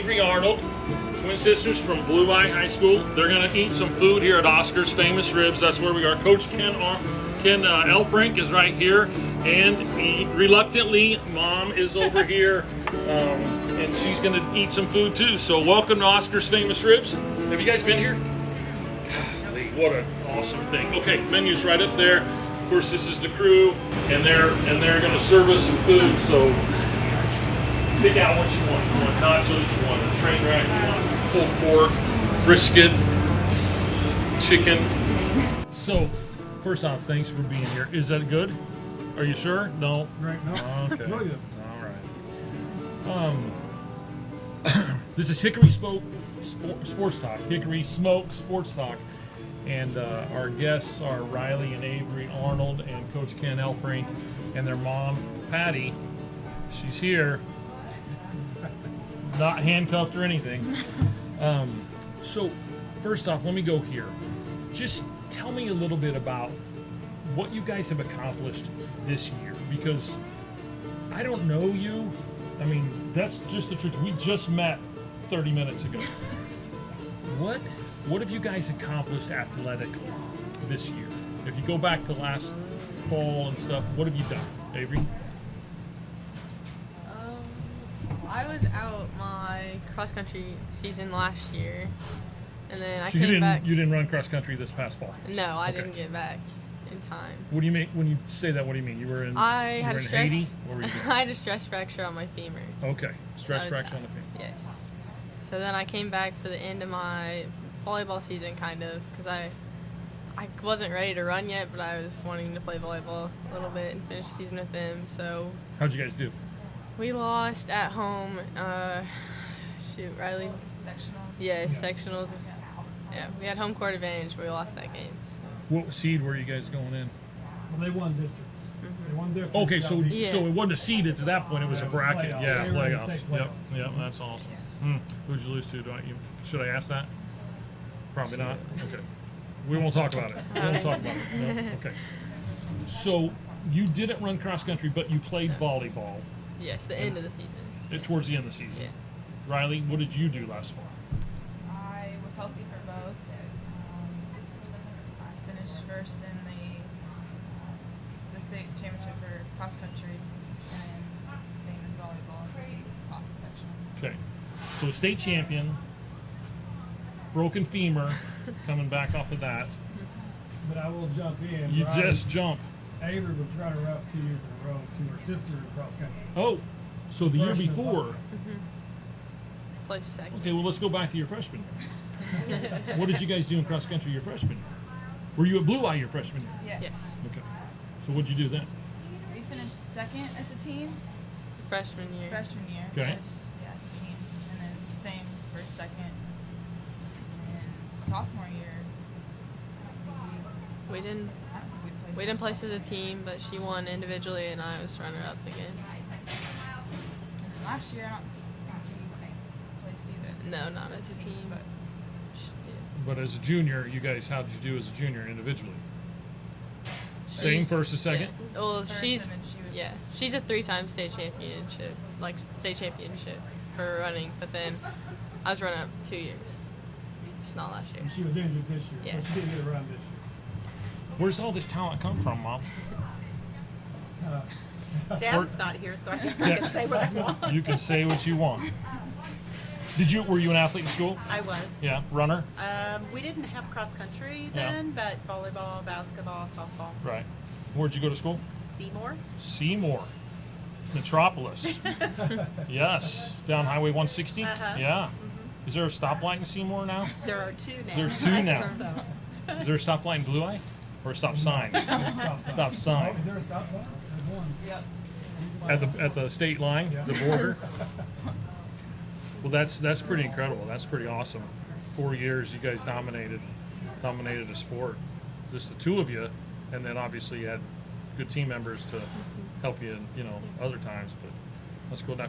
Avery Arnold, twin sisters from Blue Eye High School. They're going to eat some food here at Oscar's Famous Ribs. That's where we are. Coach Ken Elfrink is right here, and reluctantly, Mom is over here, and she's going to eat some food too. So welcome to Oscar's Famous Ribs. Have you guys been here? Golly, what an awesome thing. Okay, menu's right up there. Of course, this is the crew, and they're going to serve us some food. So pick out what you want. You want nachos, you want a train wreck, you want pulled pork, brisket, chicken. So, first off, thanks for being here. Is that good? Are you sure? No? Right, no. Okay. Really good. All right. This is Hickory Sports Talk. Hickory Smoke Sports Talk. And our guests are Riley and Avery Arnold and Coach Ken Elfrink and their mom, Patty. She's here. Not handcuffed or anything. So, first off, let me go here. Just tell me a little bit about what you guys have accomplished this year, because I don't know you. I mean, that's just the truth. We just met 30 minutes ago. What have you guys accomplished athletically this year? If you go back to last fall and stuff, what have you done, Avery? I was out my cross country season last year, and then I So came back. you didn't run cross country this past fall? No, I Okay. didn't get back in time. What do you mean when you say that? What do you mean? You were in? I you had were a in stress. Haiti? What were you doing? I had a stress fracture on my femur. Okay, stress I was fracture out. on the femur. Yes. So then I came back for the end of my volleyball season, kind of, because I wasn't ready to run yet, but I was wanting to play volleyball a little bit and finish the season with them. So How'd you guys do? we lost at home. Riley. Sectionals. Yeah, sectionals. Yeah, we had home court advantage, but we lost that game. So. What seed were you guys going in? Well, they won districts. They won districts. Okay, so Yeah. so it wasn't a seed at that point. It was a bracket. Playoffs. Yeah, They were in the playoffs. state Yep, playoffs. yep. That's awesome. Who'd you lose to? Should I ask that? Probably not. Okay. We won't talk about it. We won't talk about it. No? Okay. So you didn't run cross country, but you played volleyball Yes, the end of the season. towards the end of the season. Yeah. Riley, what did you do last fall? I was healthy for both. I finished first in the state championship for cross country, and same as volleyball, lost the sectionals. Okay. So state champion, broken femur, coming back off of that. But I will jump in. You Riley- just jumped. Avery was runner-up 2 years in a row to her sister in cross country. Oh, so the year Freshman before. Placed second. Okay, well, let's go back to your freshman year. What did you guys do in cross country your freshman year? Were you at Blue Eye your freshman year? Yes. Okay. So what'd you do then? We finished second as a team Freshman year. freshman year. Okay. Yes, yeah, as a team, and then same for second. And sophomore year, We didn't. I don't think we placed. We didn't place as a team, but she won individually, and I was runner-up again. And then last year, I don't think we placed either. No, not as a team. But Yeah. But as a junior, you guys, how did you do as a junior individually? Same She's- first to second? Yeah. Well, first, she's and then she was. she's a 3-time state championship, for running. But then I was running up 2 years, just not last year. And she was injured this year, Yeah. but she didn't get around this year. Where's all this talent come from, Mom? Dad's not here, so I guess I can say what I want. You can say what you want. Were you an athlete in school? I was. Yeah, runner? We didn't have cross country Yeah. then, but volleyball, basketball, softball. Right. Where'd you go to school? Seymour. Seymour. Metropolis. Yes. Down Highway 160? Uh-huh. Yeah. Is there a stoplight in Seymour now? There are 2 now. There's 2 now. So, Is there a stoplight in Blue Eye? Or a stop sign? Stop Oh, sign. is there a stop sign? There's one. Yep. At the state line, Yeah. the border. Well, that's pretty incredible. That's pretty awesome. 4 years, you guys dominated the sport. Just the 2 of you, and then obviously you had good team members to help you in other times. But that's cool. Now,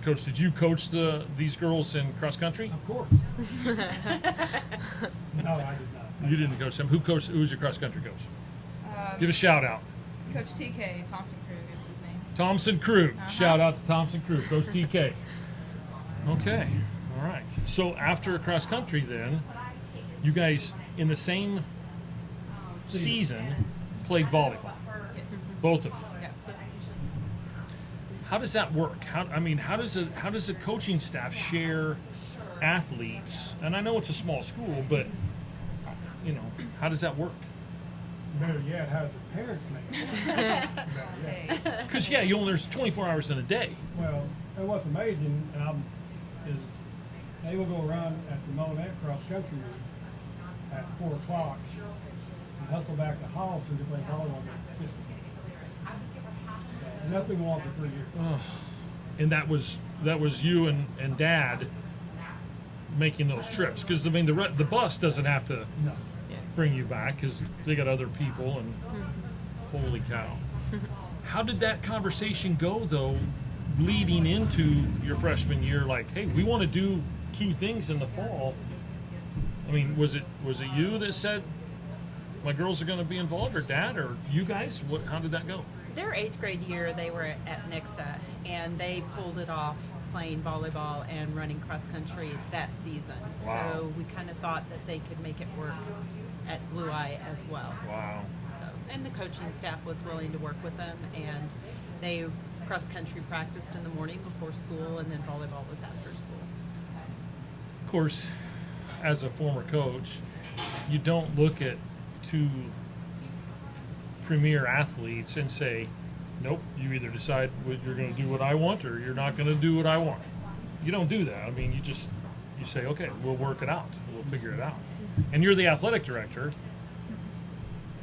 Coach, did you coach these girls in cross country? Of course. No, I did not. You didn't coach them. Who was your cross country coach? Give a shout out. Coach TK Thompson Krug is his name. Thompson Krug. Uh-huh. Shout out to Thompson Krug, Coach TK. Okay. All right. So after cross country, then you guys in the same season played volleyball, both of you. Yeah. How does that work? How does the coaching staff share athletes? And I know it's a small school, but how does that work? Better yet, how do the parents make it? Better yet. Because there's 24 hours in a day. Well, and what's amazing, is they will go around at the Monette cross country meet at 4 o'clock and hustle back to Hollister to play volleyball at 6. And that's been going on for 3 years. Oh, and that was you and Dad making those trips, because the bus doesn't have to No. bring you back because they got other people, and holy cow. How did that conversation go though, leading into your freshman year? Like, hey, we want to do 2 things in the fall. I mean, was it you that said my girls are going to be involved, or Dad, or you guys? How did that go? Their 8th grade year, they were at Nixa, and they pulled it off playing volleyball and running cross country that season. Wow. So we kind of thought that they could make it work at Blue Eye as well. Wow. So, and the coaching staff was willing to work with them, and they cross country practiced in the morning before school, and then volleyball was after school. Of course, as a former coach, you don't look at 2 premier athletes and say, nope, you either decide you're going to do what I want or you're not going to do what I want. You don't do that. I mean, you say, okay, we'll work it out. We'll figure it out. And you're the athletic director,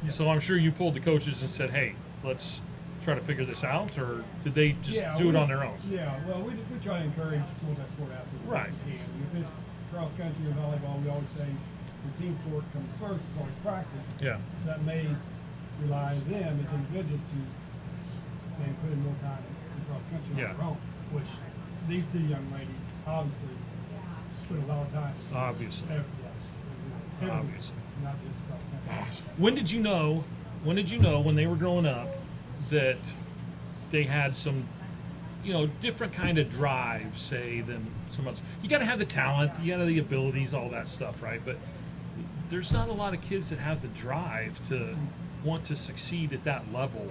so I'm sure you pulled the coaches and said, hey, let's try to figure this out, or did they just do it on their own? Yeah, well, we try to encourage multi-sport athletes. Right. If we can. If it's cross country or volleyball, we always say the team sport comes first, it's always practice. Yeah. That may rely on them as individuals to maybe put in more time in cross country Yeah. on their own, which these 2 young ladies obviously put a lot of time. Obviously. Everything, Obviously. not just cross country. When did you know when they were growing up that they had some, different kind of drive, say, than some others? You got to have the talent, you got to have the abilities, all that stuff, right? But there's not a lot of kids that have the drive to want to succeed at that level.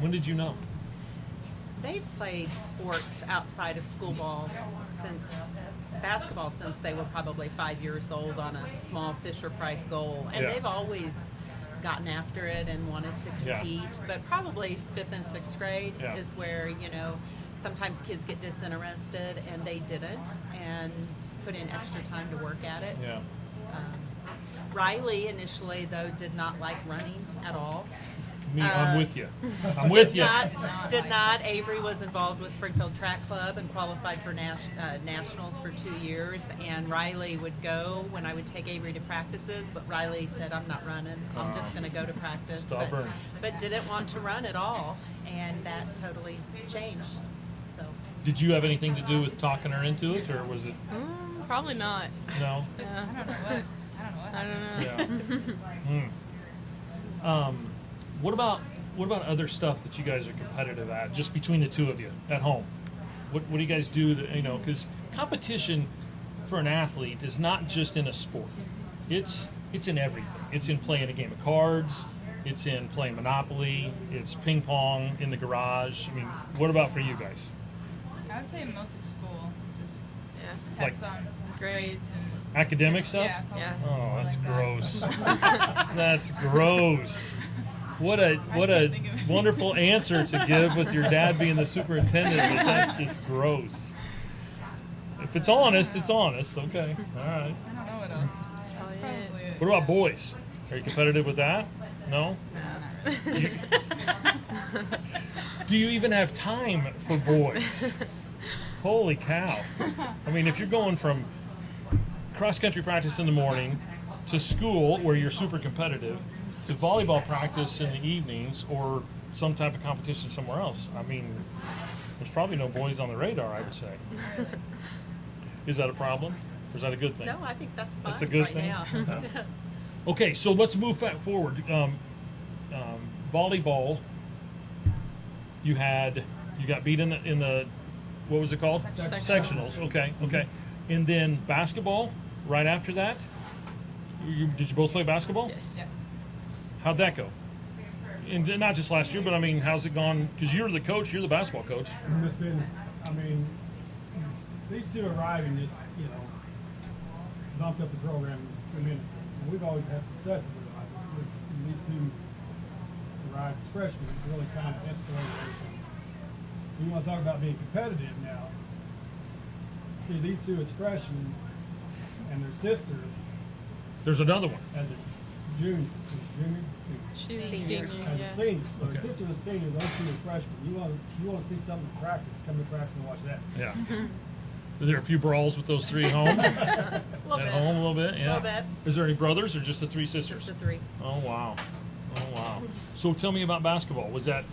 When did you know? They've played sports outside of school ball basketball since they were probably 5 years old on a small Fisher-Price goal. And Yeah. they've always gotten after it and wanted to Yeah. compete. But probably 5th and 6th grade Yeah. is where, sometimes kids get disinterested, and they didn't, and put in extra time to work at it. Yeah. Riley initially, though, did not like running at all. I'm with you. I'm with you. Did not. Avery was involved with Springfield Track Club and qualified for nationals for 2 years. And Riley would go when I would take Avery to practices, but Riley said, I'm not running. I'm just going to go to practice. Stubborn. But didn't want to run at all. And that totally changed. So Did you have anything to do with talking her into it, or was it Probably not. no? Yeah. I don't know what. I don't know. Yeah. What about other stuff that you guys are competitive at, just between the 2 of you at home? What do you guys do that, because competition for an athlete is not just in a sport. It's in everything. It's in playing a game of cards. It's in playing Monopoly. It's ping pong in the garage. I mean, what about for you guys? I would say mostly school. Just Yeah. tests on the Grades. streets. Academic stuff? Yeah. probably. Yeah. Oh, that's Like that. gross. That's gross. What a think of it. wonderful answer to give with your dad being the superintendent, but that's just gross. If it's honest, it's honest. Okay. All right. I don't know what else. That's probably probably it. What about boys? Are you competitive with that? No? Do you even have time for boys? Holy cow. I mean, if you're going from cross-country practice in the morning to school where you're super competitive to volleyball practice in the evenings or some type of competition somewhere else, I mean, there's probably no boys on the radar, I would say. Is that a problem? Or is that a good thing? no, I think that's fine That's a good right thing? now. Okay. Okay, so let's move forward. Volleyball, you got beat in the what was it called? Sectionals. Sectionals. Okay. And then basketball right after that. Did you both play basketball? Yes. Yeah. How'd that go? And not just last year, but I mean, how's it gone? Because you're the coach, you're the basketball coach. It's been, I mean, these two arriving just, bumped up the program tremendously. And we've always had success with them. I think these two arrived as freshmen, it really kind of escalated everything. You want to talk about being competitive now. See, these two as freshmen and their sister There's another one. as a junior. She was a Senior. senior. As Yeah. a senior. So Okay. the sister and the senior, those two are freshmen. You want to see something in practice, come to practice and watch that. Yeah. Are there a few brawls with those three at home? A little At bit. home a little bit, yeah. Little bit. Is there any brothers or just the three sisters? Just the three. Oh wow, oh wow. So tell me about basketball. Was that?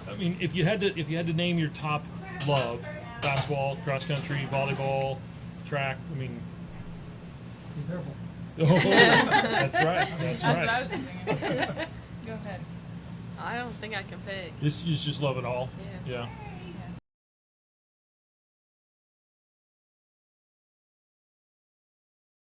I mean, if you had to name your top love, basketball, cross country, volleyball, track. I mean, Be careful. oh, that's right. That's That's what I right. was just thinking. Go ahead. I don't think I can pick. You just love it all. Yeah. Yeah.